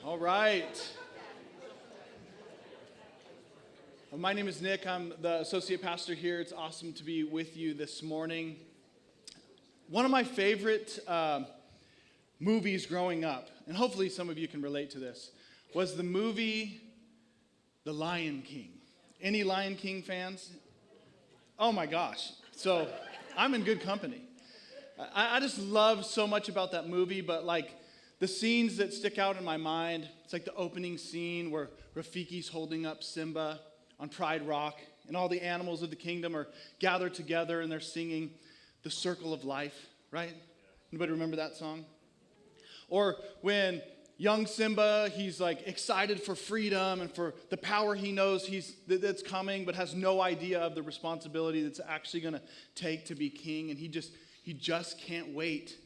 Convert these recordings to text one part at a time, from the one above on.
All right. My name is Nick. I'm the associate pastor here. It's awesome to be with you this morning. One of my favorite movies growing up, and hopefully some of you can relate to this, was the movie The Lion King. Any Lion King fans? Oh my gosh. So I'm in good company. I just love so much about that movie, but like the scenes that stick out in my mind, it's like the opening scene where Rafiki's holding up Simba on Pride Rock, and all the animals of the kingdom are gathered together and they're singing The Circle of Life, right? Anybody remember that song? Or when young Simba, he's like excited for freedom and for the power he knows that's coming, but has no idea of the responsibility that's actually going to take to be king, and he just can't wait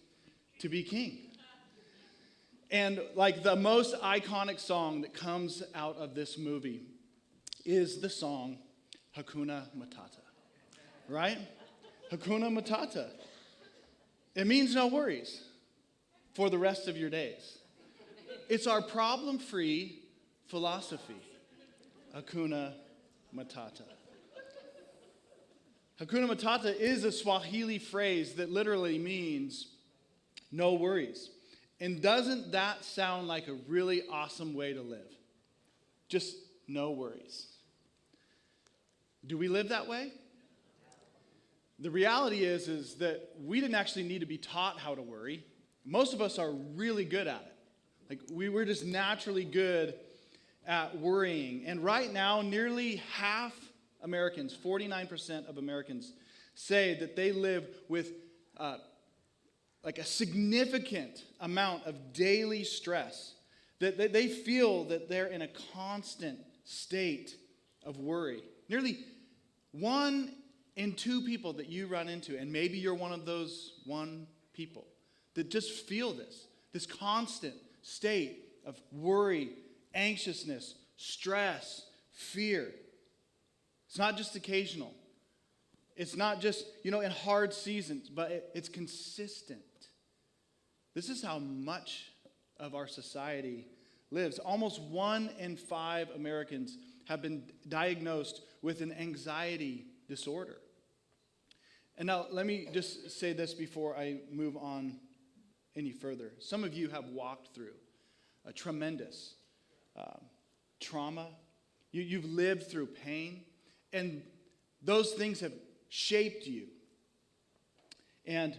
to be king. And like the most iconic song that comes out of this movie is the song Hakuna Matata, right? Hakuna Matata. It means no worries for the rest of your days. It's our problem-free philosophy, Hakuna Matata. Hakuna Matata is a Swahili phrase that literally means no worries. And doesn't that sound like a really awesome way to live? Just no worries. Do we live that way? The reality is that we didn't actually need to be taught how to worry. Most of us are really good at it. Like we're just naturally good at worrying. And right now, nearly half Americans, 49% of Americans, say that they live with like a significant amount of daily stress, that they feel that they're in a constant state of worry. Nearly 1 in 2 people that you run into, and maybe you're one of those 1 people that just feel this constant state of worry, anxiousness, stress, fear. It's not just occasional. It's not just, in hard seasons, but it's consistent. This is how much of our society lives. Almost 1 in 5 Americans have been diagnosed with an anxiety disorder. And now let me just say this before I move on any further. Some of you have walked through a tremendous trauma. You've lived through pain, and those things have shaped you and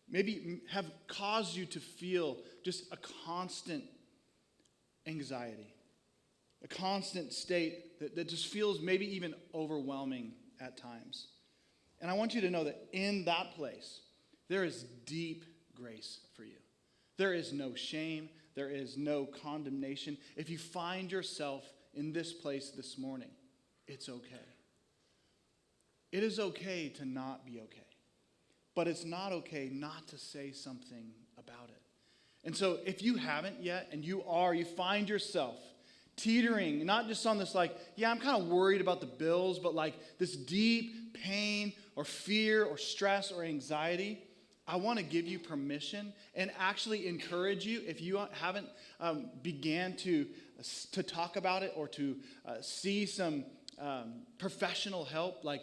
maybe have caused you to feel just a constant anxiety, a constant state that just feels maybe even overwhelming at times. And I want you to know that in that place, there is deep grace for you. There is no shame. There is no condemnation. If you find yourself in this place this morning, it's okay. It is okay to not be okay. But it's not okay not to say something about it. And so if you haven't yet, and you find yourself teetering, not just on this like, I'm kind of worried about the bills, but like this deep pain or fear or stress or anxiety, I want to give you permission and actually encourage you, if you haven't began to talk about it or to see some professional help, like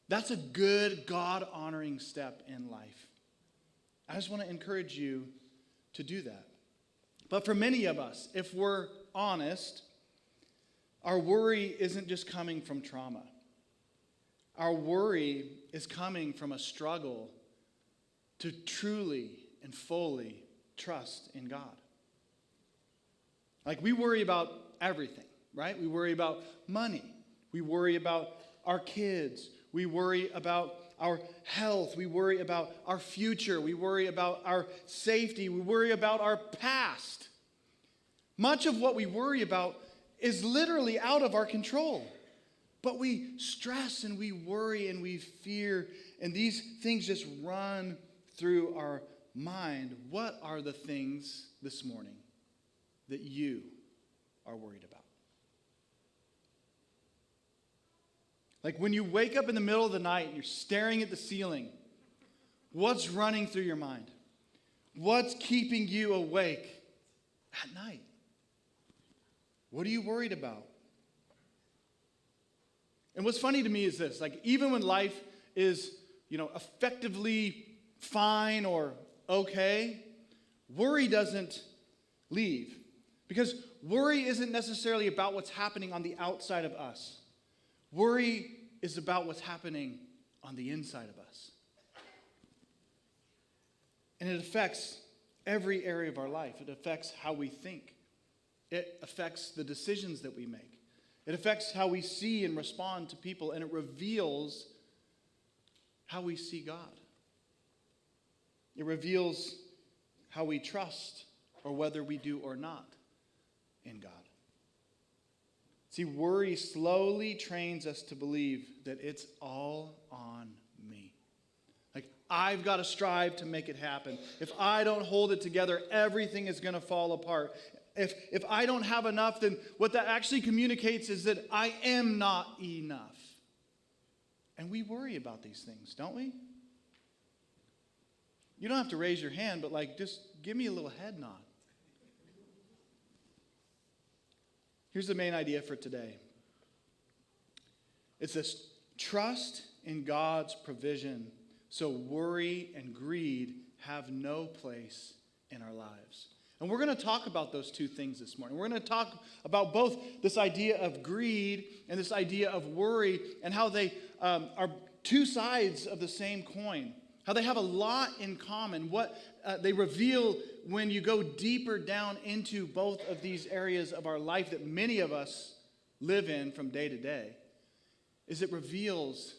that's a good God-honoring step in life. I just want to encourage you to do that. But for many of us, if we're honest, our worry isn't just coming from trauma. Our worry is coming from a struggle to truly and fully trust in God. Like we worry about everything, right? We worry about money. We worry about our kids. We worry about our health. We worry about our future. We worry about our safety. We worry about our past. Much of what we worry about is literally out of our control. But we stress and we worry and we fear, and these things just run through our mind. What are the things this morning that you are worried about? Like when you wake up in the middle of the night and you're staring at the ceiling, what's running through your mind? What's keeping you awake at night? What are you worried about? And what's funny to me is this, like even when life is, effectively fine or okay, worry doesn't leave. Because worry isn't necessarily about what's happening on the outside of us. Worry is about what's happening on the inside of us. And it affects every area of our life. It affects how we think. It affects the decisions that we make. It affects how we see and respond to people, and it reveals how we see God. It reveals how we trust or whether we do or not in God. See, worry slowly trains us to believe that it's all on me. Like, I've got to strive to make it happen. If I don't hold it together, everything is going to fall apart. If I don't have enough, then what that actually communicates is that I am not enough. And we worry about these things, don't we? You don't have to raise your hand, but just give me a little head nod. Here's the main idea for today. It's this: trust in God's provision so worry and greed have no place in our lives. And we're going to talk about those two things this morning. We're going to talk about both this idea of greed and this idea of worry, and how they are two sides of the same coin. How they have a lot in common. What they reveal when you go deeper down into both of these areas of our life that many of us live in from day to day, is it reveals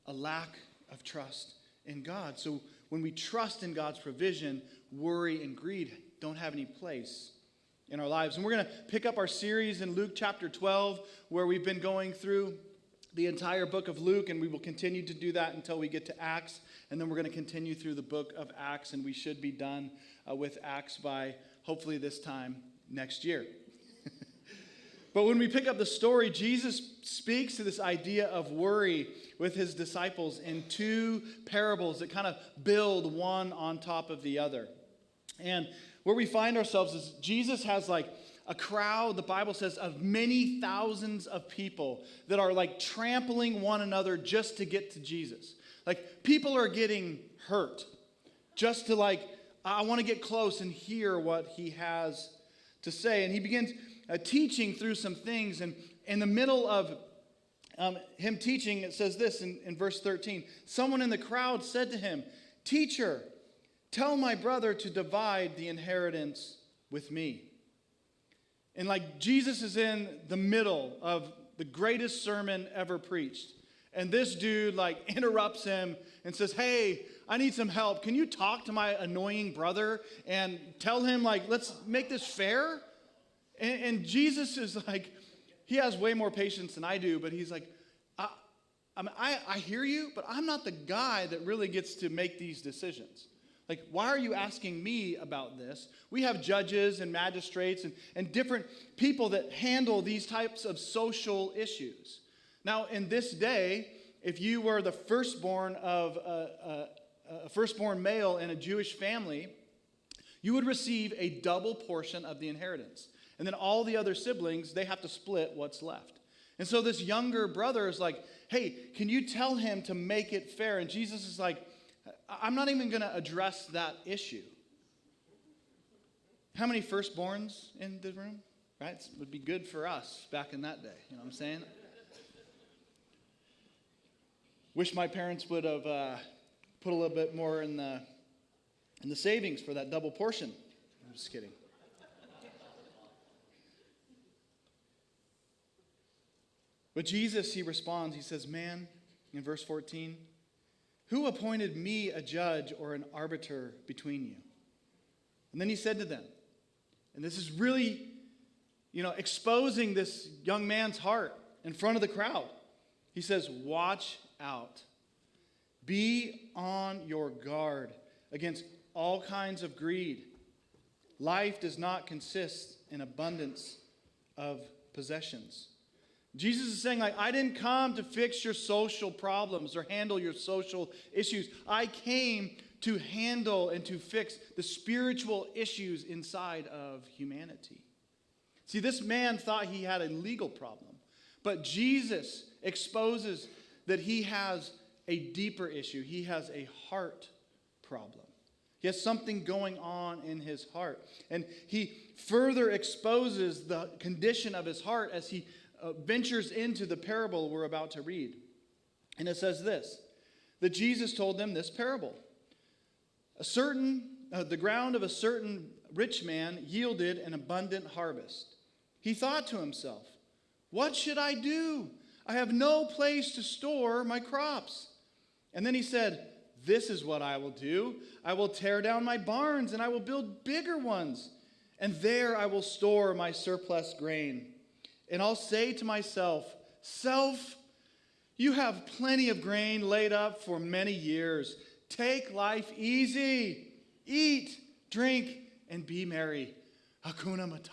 a lack of trust in God. So when we trust in God's provision, worry and greed don't have any place in our lives. And we're going to pick up our series in Luke chapter 12, where we've been going through the entire book of Luke, and we will continue to do that until we get to Acts. And then we're going to continue through the book of Acts, and we should be done with Acts by hopefully this time next year. But when we pick up the story, Jesus speaks to this idea of worry with his disciples in two parables that kind of build one on top of the other. And where we find ourselves is Jesus has a crowd, the Bible says, of many thousands of people that are trampling one another just to get to Jesus. People are getting hurt just to I want to get close and hear what he has to say. And he begins teaching through some things. And in the middle of him teaching, it says this in verse 13. Someone in the crowd said to him, "Teacher, tell my brother to divide the inheritance with me." And Jesus is in the middle of the greatest sermon ever preached. And this dude interrupts him and says, "Hey, I need some help. Can you talk to my annoying brother and tell him let's make this fair?" And Jesus is he has way more patience than I do, but he's I hear you, but I'm not the guy that really gets to make these decisions. Why are you asking me about this? We have judges and magistrates and different people that handle these types of social issues. Now, in this day, if you were the firstborn of a firstborn male in a Jewish family, you would receive a double portion of the inheritance. And then all the other siblings, they have to split what's left. And so this younger brother is "Hey, can you tell him to make it fair?" And Jesus is "I'm not even going to address that issue." How many firstborns in the room? Right? It would be good for us back in that day. You know what I'm saying? Wish my parents would have put a little bit more in the savings for that double portion. I'm just kidding. But Jesus, he responds. He says, "Man," in verse 14, "who appointed me a judge or an arbiter between you?" And then he said to them, and this is really, exposing this young man's heart in front of the crowd. He says, "Watch out. Be on your guard against all kinds of greed. Life does not consist in abundance of possessions." Jesus is saying, I didn't come to fix your social problems or handle your social issues. I came to handle and to fix the spiritual issues inside of humanity. See, this man thought he had a legal problem, but Jesus exposes that he has a deeper issue. He has a heart problem. He has something going on in his heart. And he further exposes the condition of his heart as he ventures into the parable we're about to read. And it says this, that Jesus told them this parable. The ground of a certain rich man yielded an abundant harvest. He thought to himself, what should I do? I have no place to store my crops. And then he said, this is what I will do. I will tear down my barns and I will build bigger ones. And there I will store my surplus grain. And I'll say to myself, self, you have plenty of grain laid up for many years. Take life easy. Eat, drink, and be merry. Hakuna Matata.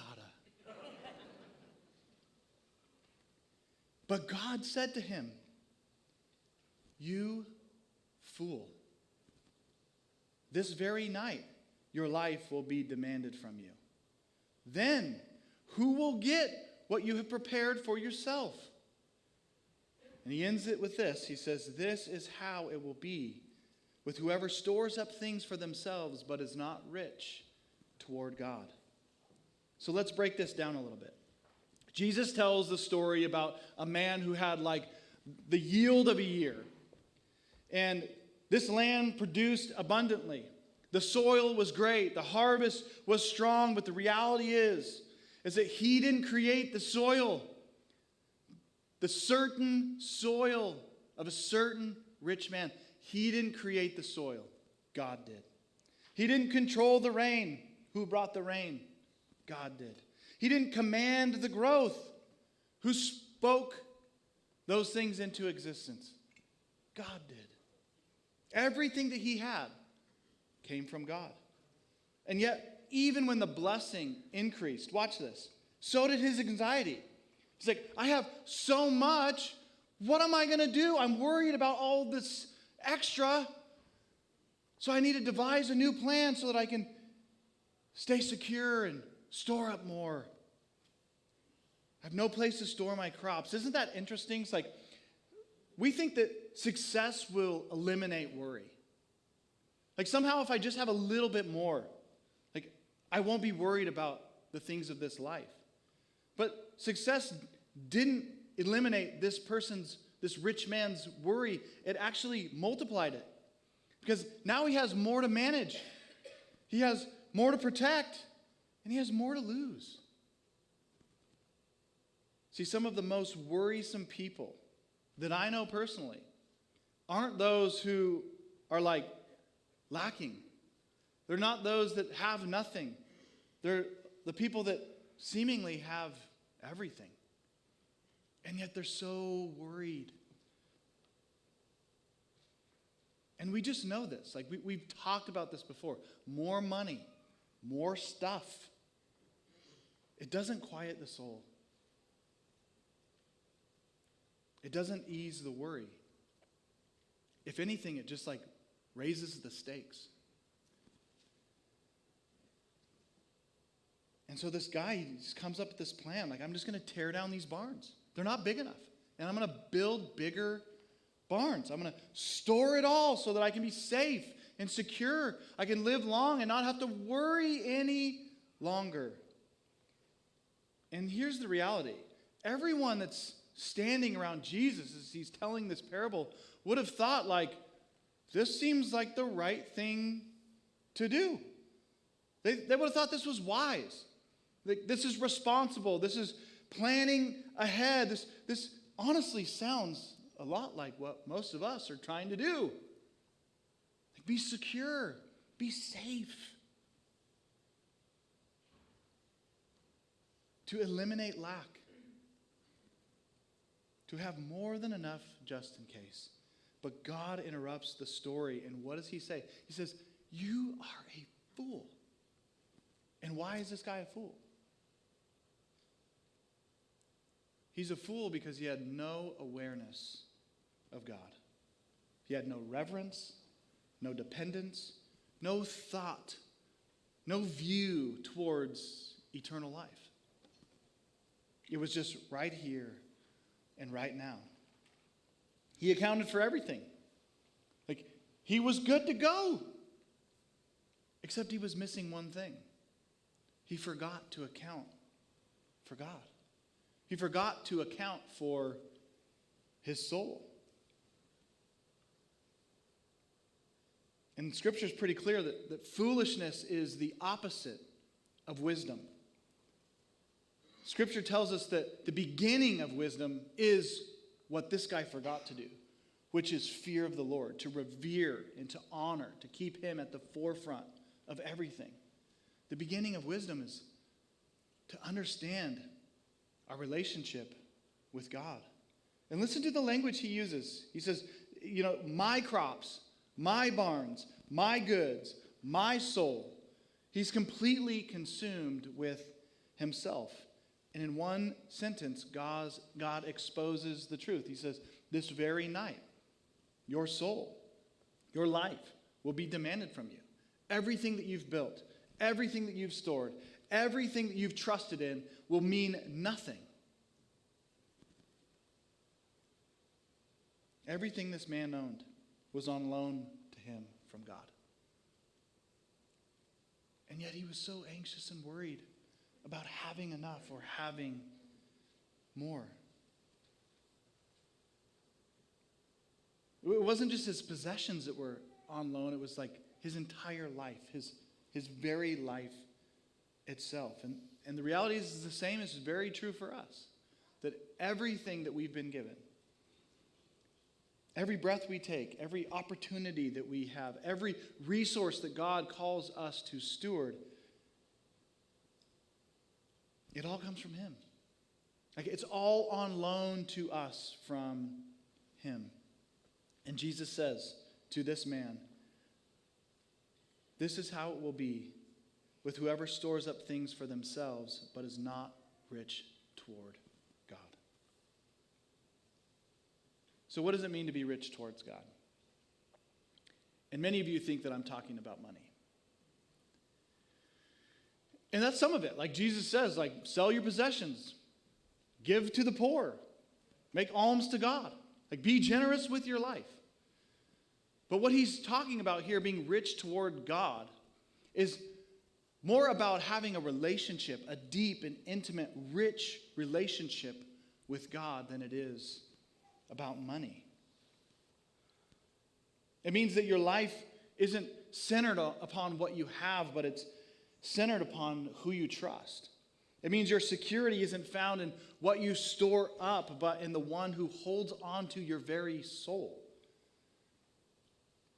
But God said to him, you fool. This very night your life will be demanded from you. Then who will get what you have prepared for yourself? And he ends it with this. He says, this is how it will be with whoever stores up things for themselves but is not rich toward God. So let's break this down a little bit. Jesus tells the story about a man who had like the yield of a year. And this land produced abundantly. The soil was great. The harvest was strong. But the reality is that he didn't create the soil. The certain soil of a certain rich man. He didn't create the soil. God did. He didn't control the rain. Who brought the rain? God did. He didn't command the growth. Who spoke those things into existence? God did. Everything that he had came from God. And yet, even when the blessing increased, watch this, so did his anxiety. He's like, I have so much. What am I going to do? I'm worried about all this extra. So I need to devise a new plan so that I can stay secure and store up more. I have no place to store my crops. Isn't that interesting? It's like we think that success will eliminate worry. Like somehow if I just have a little bit more, like I won't be worried about the things of this life. But success didn't eliminate this rich man's worry. It actually multiplied it. Because now he has more to manage. He has more to protect. And he has more to lose. See, some of the most worrisome people that I know personally aren't those who are like lacking. They're not those that have nothing. They're the people that seemingly have everything. And yet they're so worried. And we just know this. Like we've talked about this before. More money, more stuff. It doesn't quiet the soul. It doesn't ease the worry. If anything, it just like raises the stakes. And so this guy, he just comes up with this plan. Like, I'm just going to tear down these barns. They're not big enough. And I'm going to build bigger barns. I'm going to store it all so that I can be safe and secure. I can live long and not have to worry any longer. And here's the reality. Everyone that's standing around Jesus as he's telling this parable would have thought like, this seems like the right thing to do. They would have thought this was wise. This is responsible. This is planning ahead. This honestly sounds a lot like what most of us are trying to do. Like, be secure. Be safe. To eliminate lack. To have more than enough just in case. But God interrupts the story, and what does he say? He says, you are a fool. And why is this guy a fool? He's a fool because he had no awareness of God. He had no reverence, no dependence, no thought, no view towards eternal life. It was just right here and right now. He accounted for everything. Like, he was good to go. Except he was missing one thing. He forgot to account for God. He forgot to account for his soul. And Scripture is pretty clear that foolishness is the opposite of wisdom. Scripture tells us that the beginning of wisdom is what this guy forgot to do, which is fear of the Lord, to revere and to honor, to keep him at the forefront of everything. The beginning of wisdom is to understand our relationship with God. And listen to the language he uses. He says, my crops, my barns, my goods, my soul. He's completely consumed with himself. And in one sentence, God exposes the truth. He says, this very night, your soul, your life will be demanded from you. Everything that you've built, everything that you've stored, everything that you've trusted in will mean nothing. Everything this man owned was on loan to him from God. And yet he was so anxious and worried about having enough or having more. It wasn't just his possessions that were on loan. It was like his entire life, his very life itself. And the reality is the same. It's very true for us. That everything that we've been given, every breath we take, every opportunity that we have, every resource that God calls us to steward, it all comes from him. Like, it's all on loan to us from him. And Jesus says to this man, this is how it will be with whoever stores up things for themselves but is not rich toward God. So what does it mean to be rich towards God? And many of you think that I'm talking about money. And that's some of it. Like Jesus says, like, sell your possessions. Give to the poor. Make alms to God. Like, be generous with your life. But what he's talking about here, being rich toward God, is more about having a relationship, a deep and intimate, rich relationship with God than it is about money. It means that your life isn't centered upon what you have, but it's centered upon who you trust. It means your security isn't found in what you store up, but in the one who holds on to your very soul.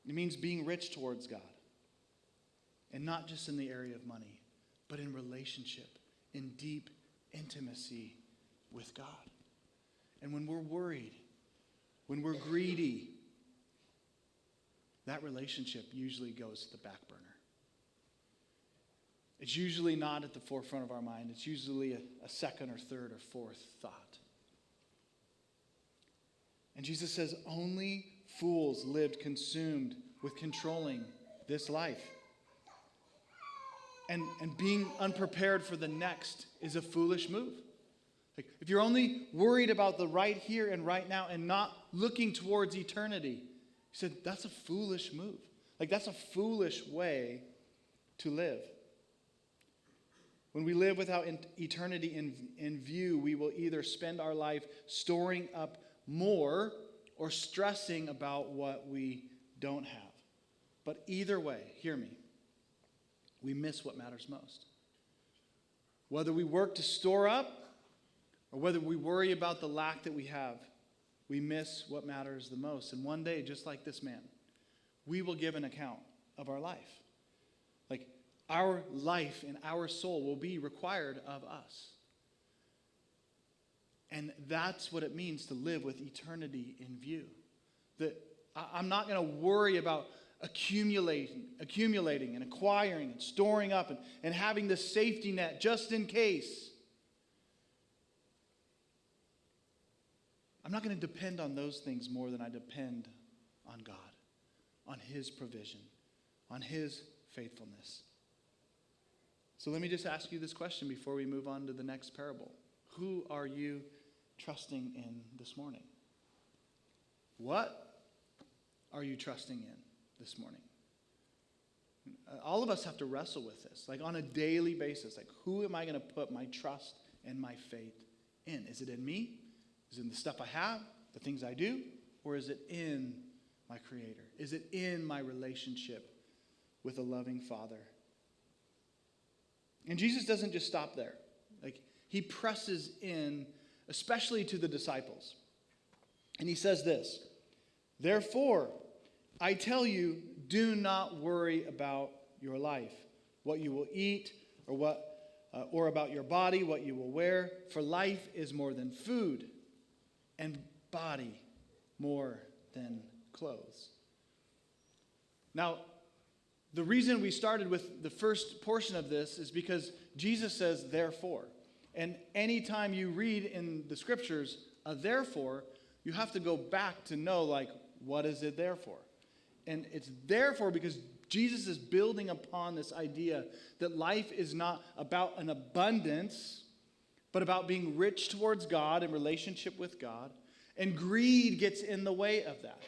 It means being rich towards God. And not just in the area of money, but in relationship, in deep intimacy with God. And when we're worried, when we're greedy, that relationship usually goes to the back burner. It's usually not at the forefront of our mind. It's usually a second or third or fourth thought. And Jesus says only fools lived consumed with controlling this life. And being unprepared for the next is a foolish move. Like, if you're only worried about the right here and right now and not looking towards eternity, he said that's a foolish move. Like, that's a foolish way to live. When we live without eternity in view, we will either spend our life storing up more or stressing about what we don't have. But either way, hear me, we miss what matters most. Whether we work to store up or whether we worry about the lack that we have, we miss what matters the most. And one day, just like this man, we will give an account of our life. Like, our life and our soul will be required of us. And that's what it means to live with eternity in view. That I'm not going to worry about accumulating and acquiring and storing up and having this safety net just in case. I'm not going to depend on those things more than I depend on God, on his provision, on his faithfulness. So let me just ask you this question before we move on to the next parable. Who are you trusting in this morning? What are you trusting in this morning? All of us have to wrestle with this, like on a daily basis. Like, who am I going to put my trust and my faith in? Is it in me? Is it in the stuff I have, the things I do? Or is it in my Creator? Is it in my relationship with a loving Father? And Jesus doesn't just stop there. Like, he presses in, especially to the disciples. And he says this, "Therefore, I tell you, do not worry about your life, what you will eat, or about your body, what you will wear. For life is more than food, and body more than clothes." Now, the reason we started with the first portion of this is because Jesus says, "Therefore." And anytime you read in the scriptures a "therefore," you have to go back to know, like, what is it there for? And it's therefore because Jesus is building upon this idea that life is not about an abundance, but about being rich towards God in relationship with God. And greed gets in the way of that.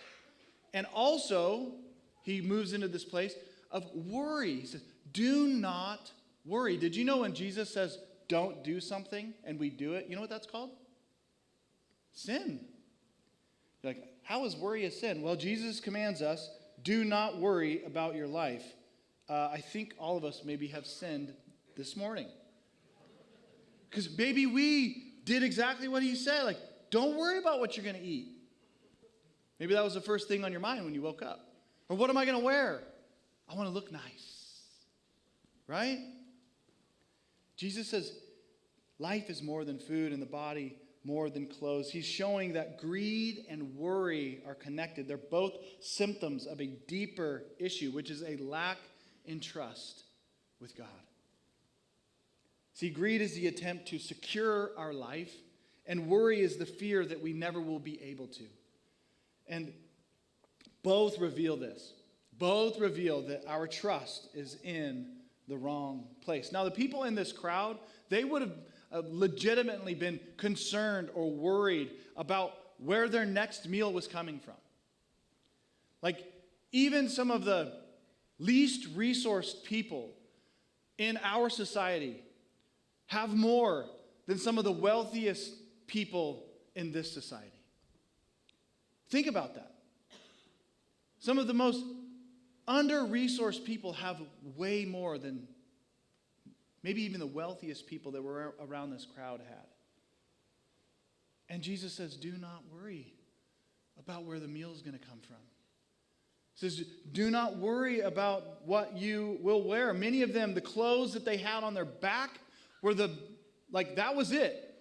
And also, he moves into this place of worry. He says, do not worry. Did you know when Jesus says, don't do something, and we do it, you know what that's called? Sin. You're like, how is worry a sin? Well, Jesus commands us, do not worry about your life. I think all of us maybe have sinned this morning. Because maybe we did exactly what he said. Like, don't worry about what you're going to eat. Maybe that was the first thing on your mind when you woke up. Or what am I going to wear? I want to look nice. Right? Jesus says, life is more than food and the body more than clothes. He's showing that greed and worry are connected. They're both symptoms of a deeper issue, which is a lack in trust with God. See, greed is the attempt to secure our life, and worry is the fear that we never will be able to. And both reveal this. Both reveal that our trust is in the wrong place. Now, the people in this crowd, they would have legitimately been concerned or worried about where their next meal was coming from. Like, even some of the least resourced people in our society have more than some of the wealthiest people in this society. Think about that. Some of the most under-resourced people have way more than maybe even the wealthiest people that were around this crowd had. And Jesus says, do not worry about where the meal is going to come from. He says, do not worry about what you will wear. Many of them, the clothes that they had on their back were that was it.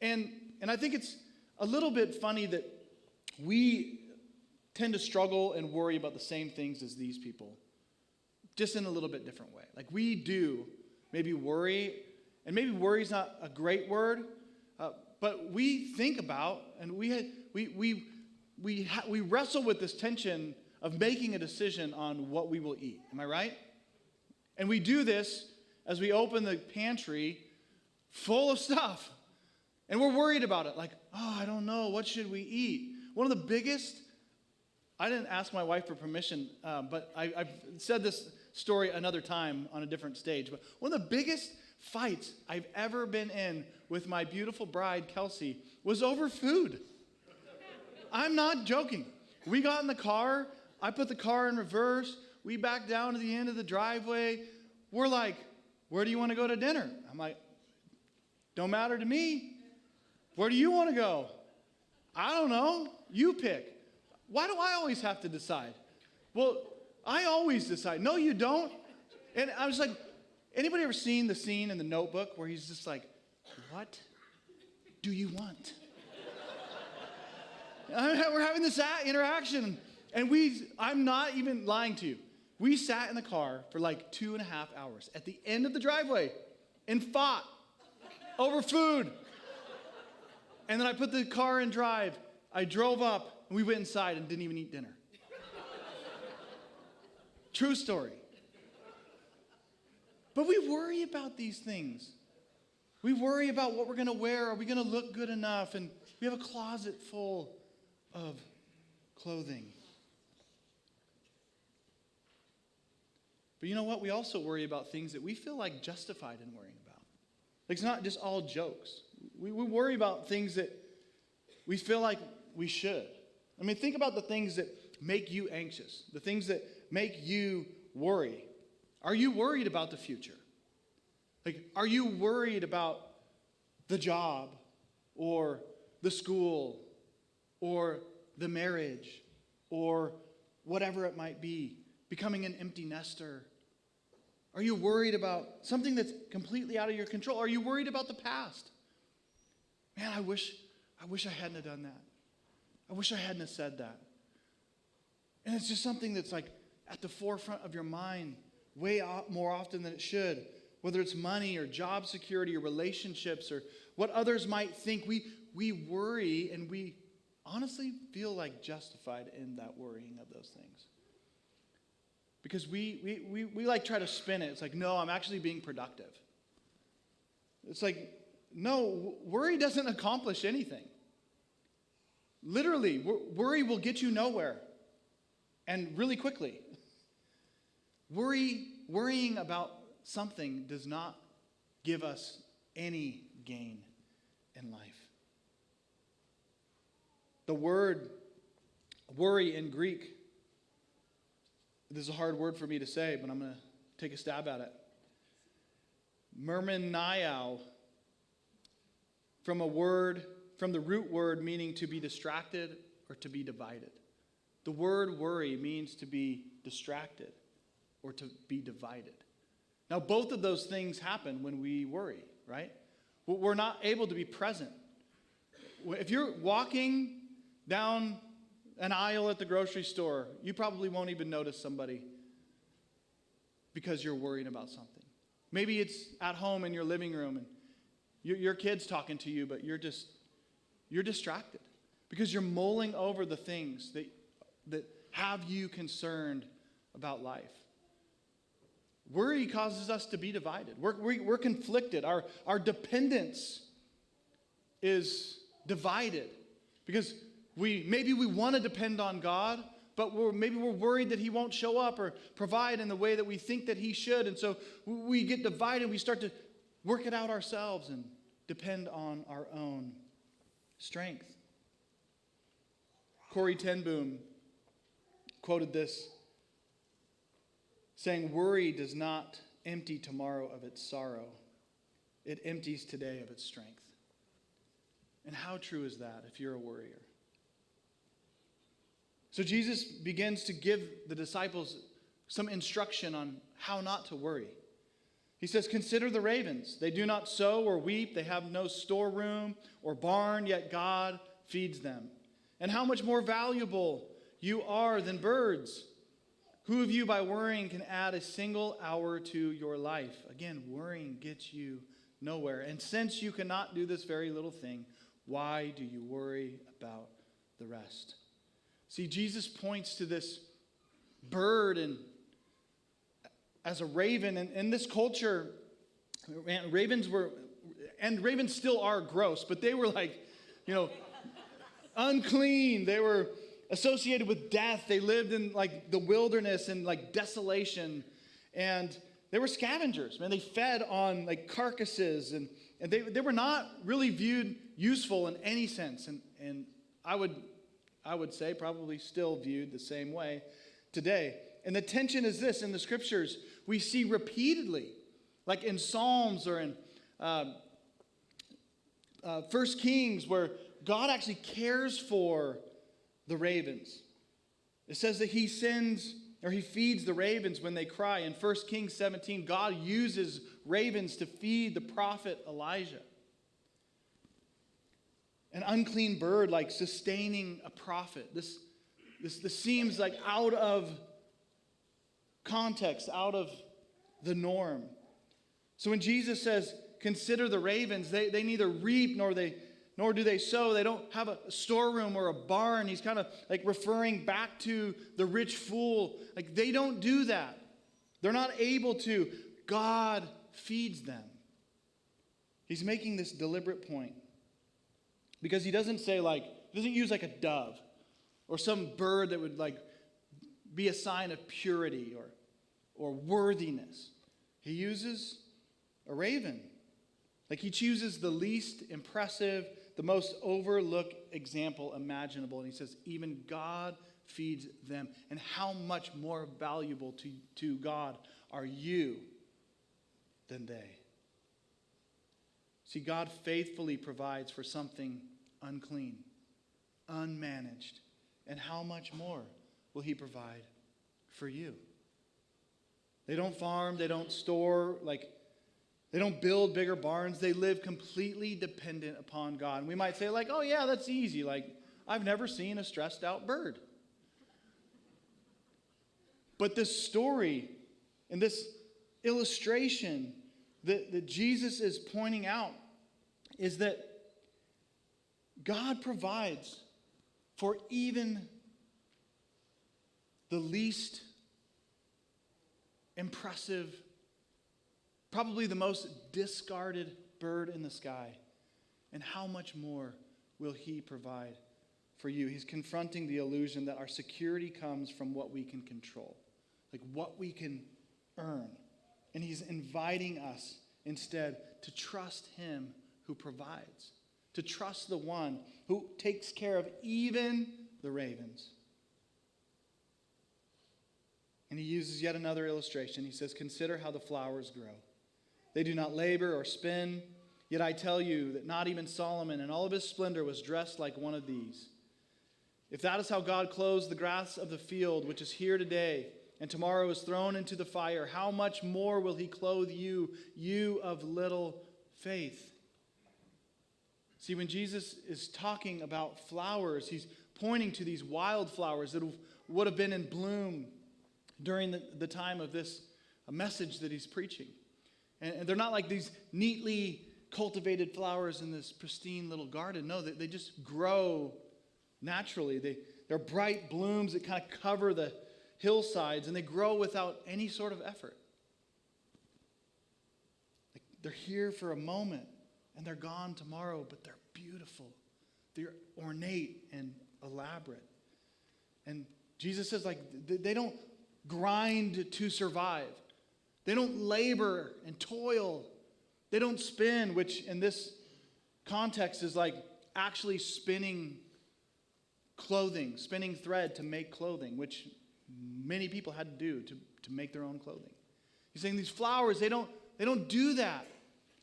And I think it's a little bit funny that we tend to struggle and worry about the same things as these people, just in a little bit different way. Like, we do maybe worry, and maybe worry is not a great word, but we think about, and we wrestle with this tension of making a decision on what we will eat. Am I right? And we do this as we open the pantry full of stuff, and we're worried about it. Like, oh, I don't know, what should we eat? One of the biggest, I didn't ask my wife for permission, but I've said this story another time on a different stage. But one of the biggest fights I've ever been in with my beautiful bride, Kelsey, was over food. I'm not joking. We got in the car. I put the car in reverse. We backed down to the end of the driveway. We're like, where do you want to go to dinner? I'm like, don't matter to me. Where do you want to go? I don't know. You pick. Why do I always have to decide? Well, I always decide. No, you don't. And I was like, anybody ever seen the scene in The Notebook where he's just like, what do you want? We're having this interaction, and I'm not even lying to you. We sat in the car for like 2.5 hours at the end of the driveway and fought over food. And then I put the car in drive. I drove up, and we went inside and didn't even eat dinner. True story. But we worry about these things. We worry about what we're going to wear. Are we going to look good enough? And we have a closet full of clothing. But you know what? We also worry about things that we feel like justified in worrying about. Like, it's not just all jokes. We worry about things that we feel like we should. I mean, think about the things that make you anxious, the things that make you worry. Are you worried about the future? Like, are you worried about the job or the school or the marriage or whatever it might be, becoming an empty nester? Are you worried about something that's completely out of your control? Are you worried about the past? Man, I wish I hadn't have done that. I wish I hadn't have said that. And it's just something that's like at the forefront of your mind way more often than it should. Whether it's money or job security or relationships or what others might think, we worry and we honestly feel like justified in that worrying of those things. Because we like try to spin it. It's like, no, I'm actually being productive. It's like, no, worry doesn't accomplish anything. Literally, worry will get you nowhere and really quickly. Worrying about something does not give us any gain in life. The word worry in Greek, this is a hard word for me to say, but I'm going to take a stab at it. Myrmeniao, from the root word meaning to be distracted or to be divided. The word worry means to be distracted or to be divided. Now, both of those things happen when we worry, right? We're not able to be present. If you're walking down an aisle at the grocery store, you probably won't even notice somebody because you're worried about something. Maybe it's at home in your living room and your kid's talking to you, but you're distracted because you're mulling over the things that have you concerned about life. Worry causes us to be divided. We're conflicted. Our dependence is divided because maybe we want to depend on God, but maybe we're worried that He won't show up or provide in the way that we think that He should. And so we get divided. We start to work it out ourselves and depend on our own strength. Corrie ten Boom quoted this, saying, "Worry does not empty tomorrow of its sorrow. It empties today of its strength." And how true is that if you're a worrier? So Jesus begins to give the disciples some instruction on how not to worry. He says, "Consider the ravens. They do not sow or reap. They have no storeroom or barn, yet God feeds them. And how much more valuable you are than birds. Who of you by worrying can add a single hour to your life?" Again, worrying gets you nowhere. "And since you cannot do this very little thing, why do you worry about the rest?" See, Jesus points to this bird and as a raven. And in this culture, ravens still are gross, but they were like, unclean. They were associated with death. They lived in like the wilderness and like desolation. And they were scavengers, man. They fed on like carcasses and they were not really viewed useful in any sense. And I would say probably still viewed the same way today. And the tension is this: in the scriptures, we see repeatedly, like in Psalms or in 1 Kings, where God actually cares for the ravens. It says that He feeds the ravens when they cry. In 1 Kings 17, God uses ravens to feed the prophet Elijah. An unclean bird like sustaining a prophet. This seems like out of context, out of the norm. So when Jesus says, "Consider the ravens," they neither reap nor do they sow. They don't have a storeroom or a barn. He's kind of like referring back to the rich fool. Like, they don't do that. They're not able to. God feeds them. He's making this deliberate point because he doesn't say doesn't use like a dove or some bird that would be a sign of purity or worthiness. He uses a raven. He chooses the least impressive, the most overlooked example imaginable. And he says, even God feeds them. And how much more valuable to God are you than they? See, God faithfully provides for something unclean, unmanaged. And how much more will he provide for you? They don't farm, they don't store, they don't build bigger barns. They live completely dependent upon God. And we might say, oh yeah, that's easy. I've never seen a stressed out bird. But this story and this illustration that Jesus is pointing out is that God provides for even the least impressive, probably the most discarded bird in the sky. And how much more will he provide for you? He's confronting the illusion that our security comes from what we can control, what we can earn. And he's inviting us instead to trust him who provides, to trust the one who takes care of even the ravens. And he uses yet another illustration. He says, consider how the flowers grow. They do not labor or spin, yet I tell you that not even Solomon in all of his splendor was dressed like one of these. If that is how God clothes the grass of the field, which is here today, and tomorrow is thrown into the fire, how much more will he clothe you, you of little faith? See, when Jesus is talking about flowers, he's pointing to these wildflowers that would have been in bloom during the time of this message that he's preaching. And they're not like these neatly cultivated flowers in this pristine little garden. No, they just grow naturally. They're bright blooms that kind of cover the hillsides, and they grow without any sort of effort. They're here for a moment, and they're gone tomorrow, but they're beautiful. They're ornate and elaborate. And Jesus says, they don't grind to survive. They don't labor and toil. They don't spin, which in this context is actually spinning clothing, spinning thread to make clothing, which many people had to do to make their own clothing. He's saying these flowers, they don't do that.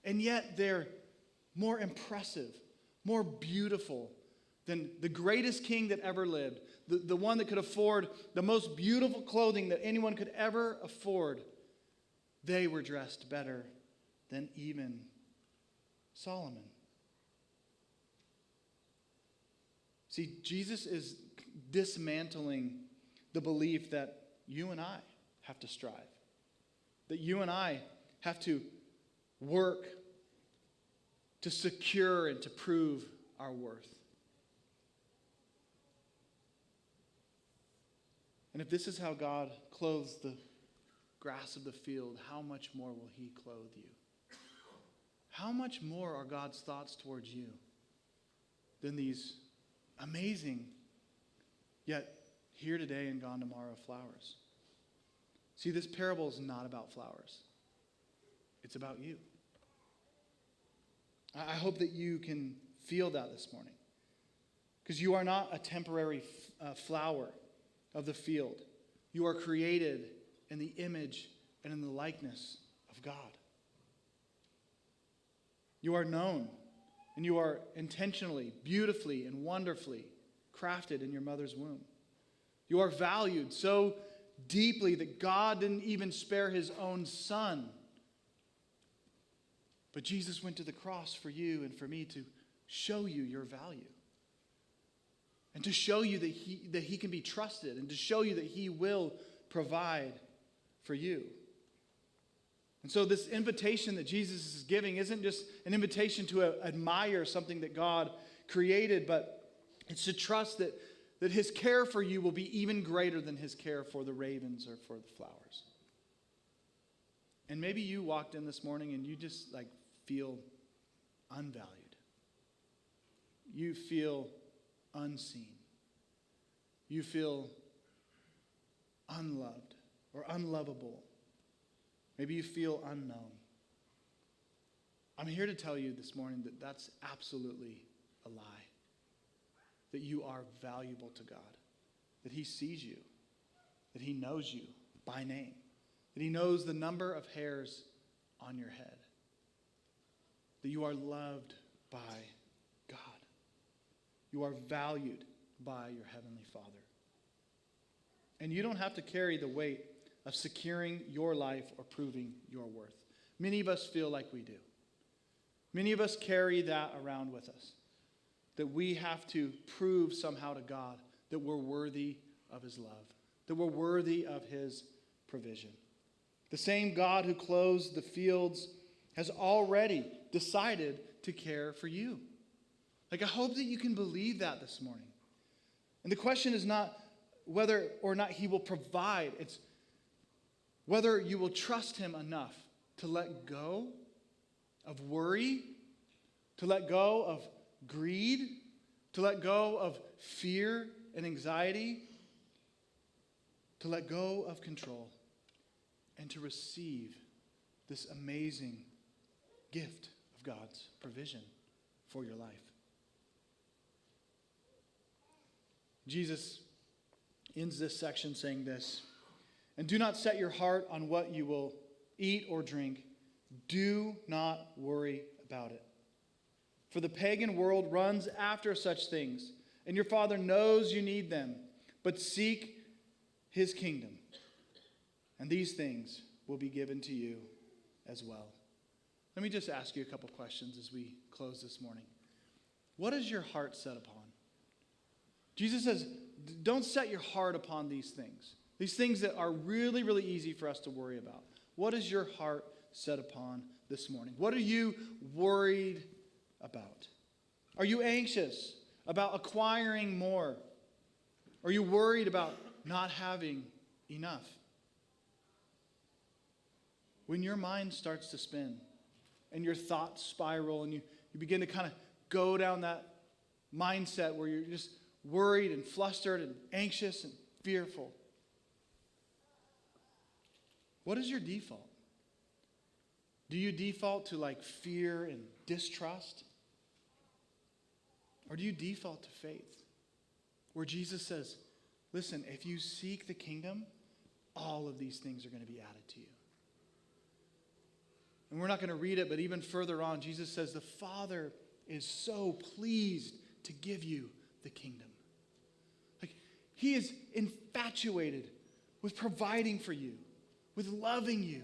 And yet they're more impressive, more beautiful than the greatest king that ever lived, the one that could afford the most beautiful clothing that anyone could ever afford. They were dressed better than even Solomon. See, Jesus is dismantling the belief that you and I have to strive, that you and I have to work to secure and to prove our worth. And if this is how God clothes the grass of the field, how much more will he clothe you? How much more are God's thoughts towards you than these amazing, yet here today and gone tomorrow flowers? See, this parable is not about flowers. It's about you. I hope that you can feel that this morning, because you are not a temporary flower of the field. You are created in the image and in the likeness of God. You are known, and you are intentionally, beautifully, and wonderfully crafted in your mother's womb. You are valued so deeply that God didn't even spare his own son. But Jesus went to the cross for you and for me to show you your value. And to show you that he can be trusted, and to show you that he will provide for you. And so this invitation that Jesus is giving isn't just an invitation to admire something that God created, but it's to trust that his care for you will be even greater than his care for the ravens or for the flowers. And maybe you walked in this morning and you just feel unvalued. You feel unseen. You feel unloved or unlovable. Maybe you feel unknown. I'm here to tell you this morning that that's absolutely a lie. That you are valuable to God. That He sees you. That He knows you by name. That He knows the number of hairs on your head. That you are loved by God. You are valued by your Heavenly Father. And you don't have to carry the weight of securing your life or proving your worth. Many of us feel like we do. Many of us carry that around with us. That we have to prove somehow to God that we're worthy of His love. That we're worthy of His provision. The same God who clothes the fields has already decided to care for you. Like, I hope that you can believe that this morning. And the question is not whether or not He will provide. It's whether you will trust Him enough to let go of worry, to let go of greed, to let go of fear and anxiety, to let go of control, and to receive this amazing gift of God's provision for your life. Jesus ends this section saying this, "And do not set your heart on what you will eat or drink. Do not worry about it. For the pagan world runs after such things, and your Father knows you need them. But seek His kingdom, and these things will be given to you as well." Let me just ask you a couple questions as we close this morning. What is your heart set upon? Jesus says, don't set your heart upon these things that are really, really easy for us to worry about. What is your heart set upon this morning? What are you worried about? Are you anxious about acquiring more? Are you worried about not having enough? When your mind starts to spin and your thoughts spiral and you begin to kind of go down that mindset where you're just worried and flustered and anxious and fearful, what is your default? Do you default to like fear and distrust? Or do you default to faith? Where Jesus says, listen, if you seek the kingdom, all of these things are going to be added to you. And we're not going to read it, but even further on, Jesus says the Father is so pleased to give you the kingdom. Like, He is infatuated with providing for you, with loving you,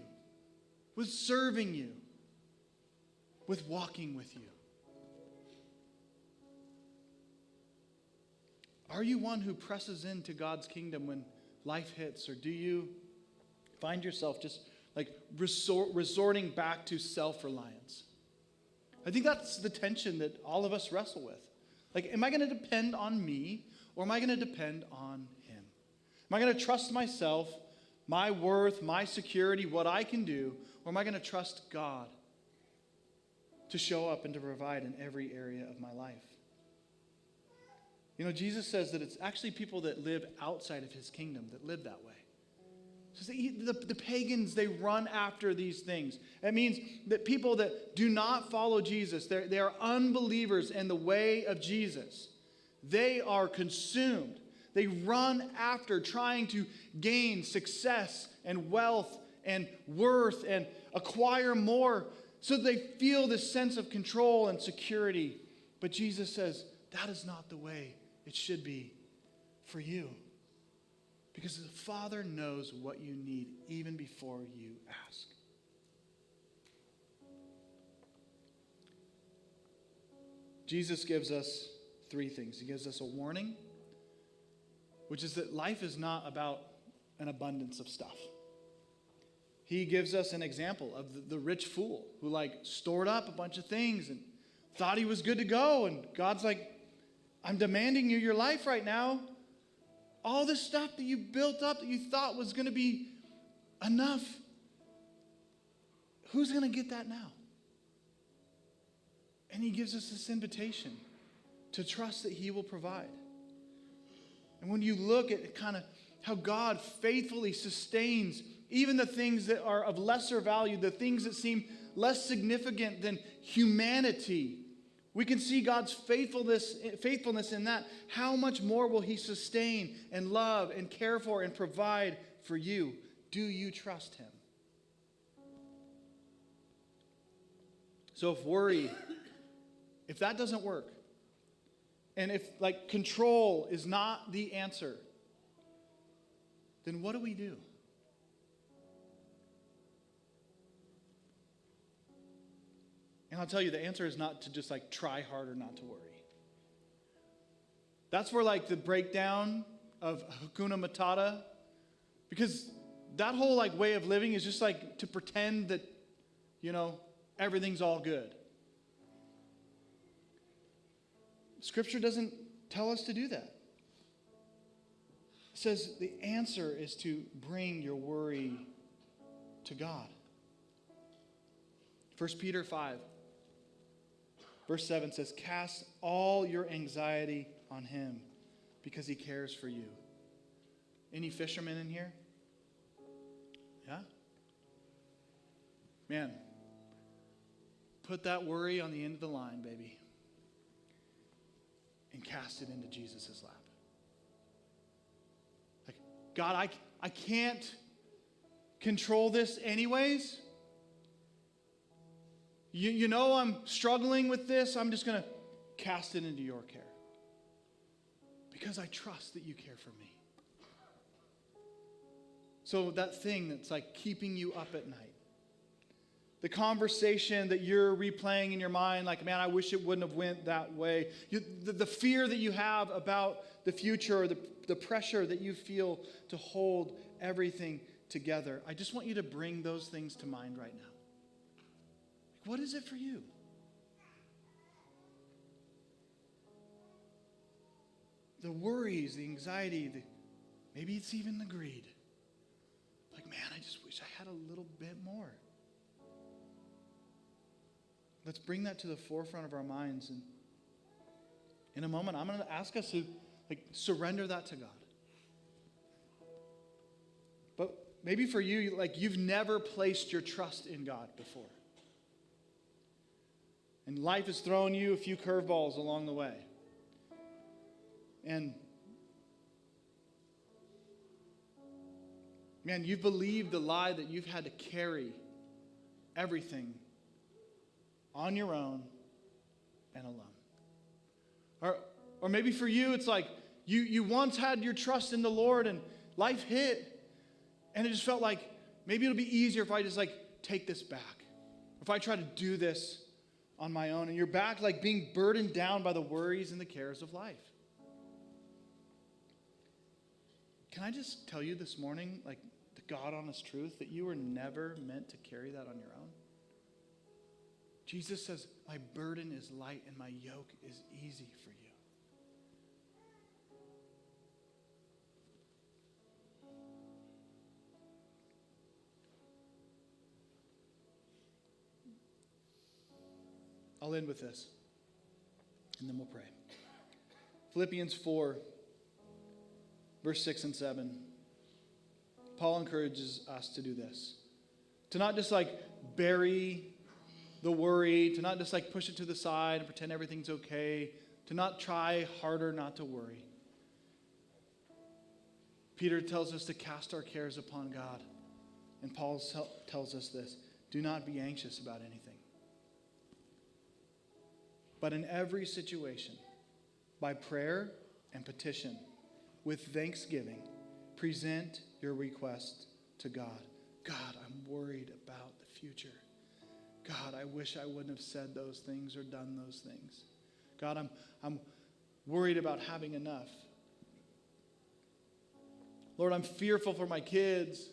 with serving you, with walking with you. Are you one who presses into God's kingdom when life hits, or do you find yourself just like resorting back to self-reliance? I think that's the tension that all of us wrestle with. Like, am I going to depend on me, or am I going to depend on Him? Am I going to trust myself, my worth, my security, what I can do, or am I going to trust God to show up and to provide in every area of my life? You know, Jesus says that it's actually people that live outside of His kingdom that live that way. So the pagans, they run after these things. It means that people that do not follow Jesus, they are unbelievers in the way of Jesus. They are consumed. They run after trying to gain success and wealth and worth and acquire more so they feel this sense of control and security. But Jesus says that is not the way it should be for you. Because the Father knows what you need even before you ask. Jesus gives us three things. He gives us a warning, which is that life is not about an abundance of stuff. He gives us an example of the rich fool who stored up a bunch of things and thought he was good to go. And God's like, I'm demanding you your life right now. All this stuff that you built up that you thought was going to be enough, who's going to get that now? And he gives us this invitation to trust that he will provide. And when you look at kind of how God faithfully sustains even the things that are of lesser value, the things that seem less significant than humanity, we can see God's faithfulness in that. How much more will he sustain and love and care for and provide for you? Do you trust him? So if worry, if that doesn't work, and if like control is not the answer, then what do we do? And I'll tell you, the answer is not to just like try harder not to worry. That's where like the breakdown of Hakuna Matata, because that whole like way of living is just like to pretend that, everything's all good. Scripture doesn't tell us to do that. It says the answer is to bring your worry to God. 1 Peter 5, verse 7 says, cast all your anxiety on him because he cares for you. Any fishermen in here? Yeah? Man, put that worry on the end of the line, baby, and cast it into Jesus' lap. Like, God, I can't control this anyways. You know I'm struggling with this. I'm just going to cast it into your care because I trust that you care for me. So that thing that's like keeping you up at night, the conversation that you're replaying in your mind, like, man, I wish it wouldn't have went that way. The fear that you have about the future, or the pressure that you feel to hold everything together. I just want you to bring those things to mind right now. What is it for you? The worries, the anxiety, maybe it's even the greed. Like, man, I just wish I had a little bit more. Let's bring that to the forefront of our minds. And in a moment, I'm going to ask us to surrender that to God. But maybe for you, you've never placed your trust in God before. And life has thrown you a few curveballs along the way. And man, you've believed the lie that you've had to carry everything on your own and alone. Or maybe for you, it's like you once had your trust in the Lord and life hit, and it just felt like maybe it'll be easier if I just take this back. If I try to do this on my own, and you're back being burdened down by the worries and the cares of life. Can I just tell you this morning, the God honest truth, that you were never meant to carry that on your own? Jesus says, my burden is light and my yoke is easy for you. I'll end with this, and then we'll pray. Philippians 4, verse 6 and 7. Paul encourages us to do this. To not just bury the worry, to not just push it to the side and pretend everything's okay, to not try harder not to worry. Peter tells us to cast our cares upon God. And Paul tells us this: do not be anxious about anything. But in every situation, by prayer and petition, with thanksgiving, present your request to God. God, I'm worried about the future. God, I wish I wouldn't have said those things or done those things. God, I'm worried about having enough. Lord, I'm fearful for my kids.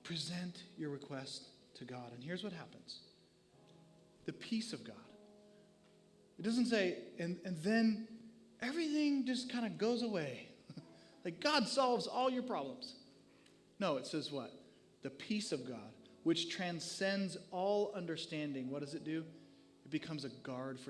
Present your request to God. And here's what happens. The peace of God. It doesn't say, and then everything just kind of goes away. God solves all your problems. No, it says what? The peace of God which transcends all understanding, what does it do? It becomes a guard for